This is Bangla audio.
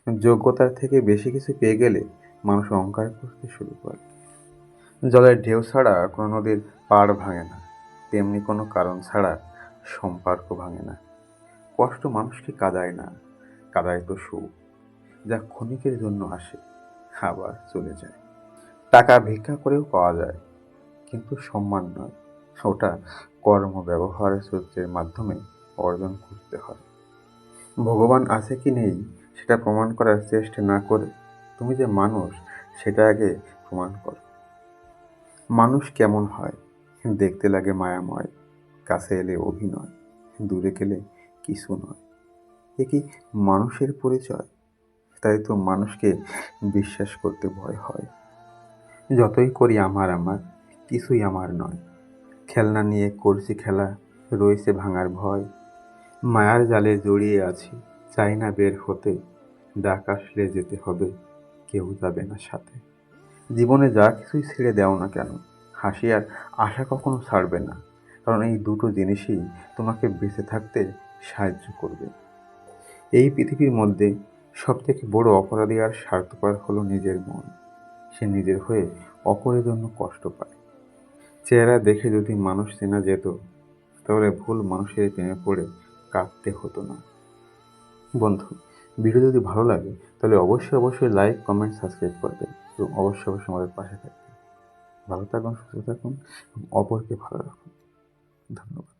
যোগ্যতার থেকে বেশি কিছু পেয়ে গেলে মানুষ অহংকার করতে শুরু করে। জলের ঢেউ ছাড়া কোনো নদীর পাড় ভাঙে না, তেমনি কোনো কারণ ছাড়া সম্পর্ক ভাঙে না। কষ্ট মানুষকে কাঁদায় না, কাঁদায় তো সুখ, যা ক্ষণিকের জন্য আসে আবার চলে যায়। টাকা ভিক্ষা করেও পাওয়া যায়, কিন্তু সম্মান নয়। ওটা কর্ম, ব্যবহারের সূত্রের মাধ্যমে অর্জন করতে হয়। ভগবান আছে কি নেই সেটা প্রমাণ করার চেষ্টা না করে তুমি যে মানুষ সেটা আগে প্রমাণ করো। মানুষ কেমন হয়? দেখতে লাগে মায়াময়, কাছে এলে অভিনয়, দূরে গেলে কিছু নয়। এ কি মানুষের পরিচয়? তাই তো মানুষকে বিশ্বাস করতে ভয় হয়। যতই করি আমার আমার, কিছুই আমার নয়। খেলনা নিয়ে করছি খেলা, রয়েছে ভাঙার ভয়। মায়ার জালে জড়িয়ে আছি, চাই না বের হতে। ডাক আসলে যেতে হবে, কেউ যাবে না সাথে। জীবনে যা কিছুই ছেড়ে দাও না কেন, হাসি আর আশা কখনো ছাড়বে না। কারণ এই দুটো জিনিসই তোমাকে বেঁচে থাকতে সাহায্য করবে। এই পৃথিবীর মধ্যে সবথেকে বড় অপরাধী আর স্বার্থপর হলো নিজের মন। সে নিজের হয়ে অপরের জন্য কষ্ট পায়। চেহারা দেখে যদি মানুষ চেনা যেত, তাহলে ভুল মানুষের প্রেমে পড়ে কাঁদতে হতো না। বন্ধু, ভিডিও যদি ভালো লাগে তাহলে অবশ্যই লাইক, কমেন্ট, সাবস্ক্রাইব করবেন এবং অবশ্যই আমাদের পাশে থাকবেন। ভালো থাকুন, সুস্থ থাকুন এবং অপরকে ভালো রাখুন। ধন্যবাদ।